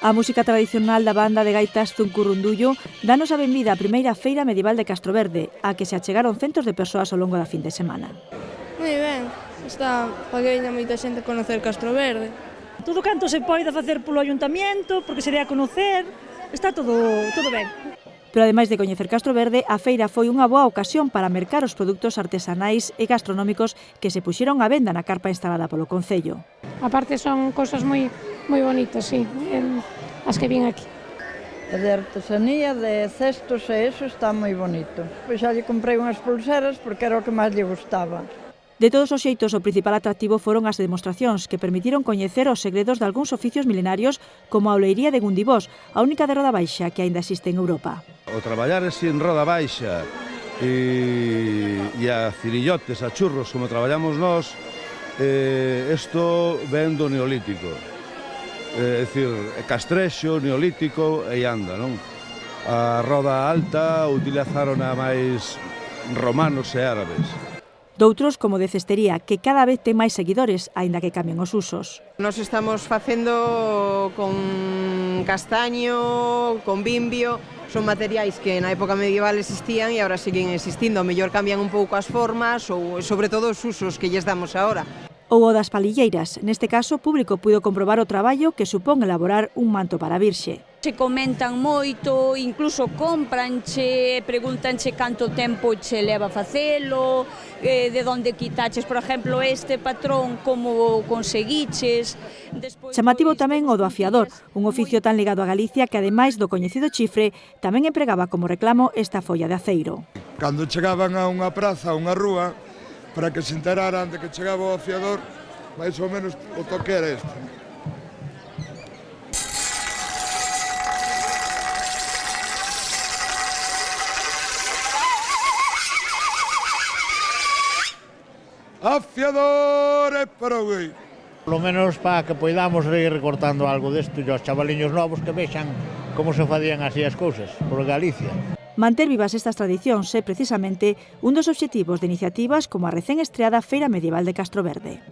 A música tradicional da banda de gaitas Zunkurrundullo danos a benvida á primeira feira medieval de Castroverde, a que se achegaron centos de persoas ao longo da fin de semana. Moi ben, está para que veña moita xente a conocer Castroverde. Todo canto se poida facer polo ayuntamiento, porque sería conocer, está todo ben. Pero ademais de coñecer Castroverde, a feira foi unha boa ocasión para mercar os produtos artesanais e gastronómicos que se puxeron á venda na carpa instalada polo Concello. Aparte son cosas moi bonitas, sí, as que vin aquí. De artesanía, de cestos e eso está moi bonito. Pois xa lle comprei unhas pulseras porque era o que máis lle gustaba. De todos os xeitos, o principal atractivo foron as demostracións que permitiron coñecer os segredos de algúns oficios milenarios como a oleiría de Gundibós, a única de roda baixa que aínda existe en Europa. O traballar así en roda baixa e a cirillotes, a churros, como traballamos nós, isto ven do neolítico. É dicir, castrexo, neolítico e anda, non? A roda alta utilizaron a máis romanos e árabes. Doutros, como de cestería, que cada vez ten máis seguidores, aínda que cambien os usos. Nos estamos facendo con castaño, con bimbio, son materiais que na época medieval existían e agora siguen existindo. O mellor cambian un pouco as formas ou, sobre todo, os usos que lles damos agora. Ou o das palilleiras. Neste caso, o público puido comprobar o traballo que supón elaborar un manto para a Virxe. Se comentan moito, incluso compranche, preguntanche canto tempo che leva a facelo, de onde quitaches, por exemplo, este patrón, como conseguiches. Chamativo tamén o do afiador, un oficio tan ligado a Galicia que, ademais do coñecido chifre, tamén empregaba como reclamo esta folla de aceiro. Cando chegaban a unha praza, a unha rúa, para que se enteraran de que chegaba o afiador, máis ou menos o toque era este. Afiador e parogui. Polo menos para que poidamos ir recortando algo desto e os chavaliños novos que vexan como se fadían así as cousas por Galicia. Manter vivas estas tradicións é precisamente un dos obxectivos de iniciativas como a recén estreada Feira Medieval de Castroverde.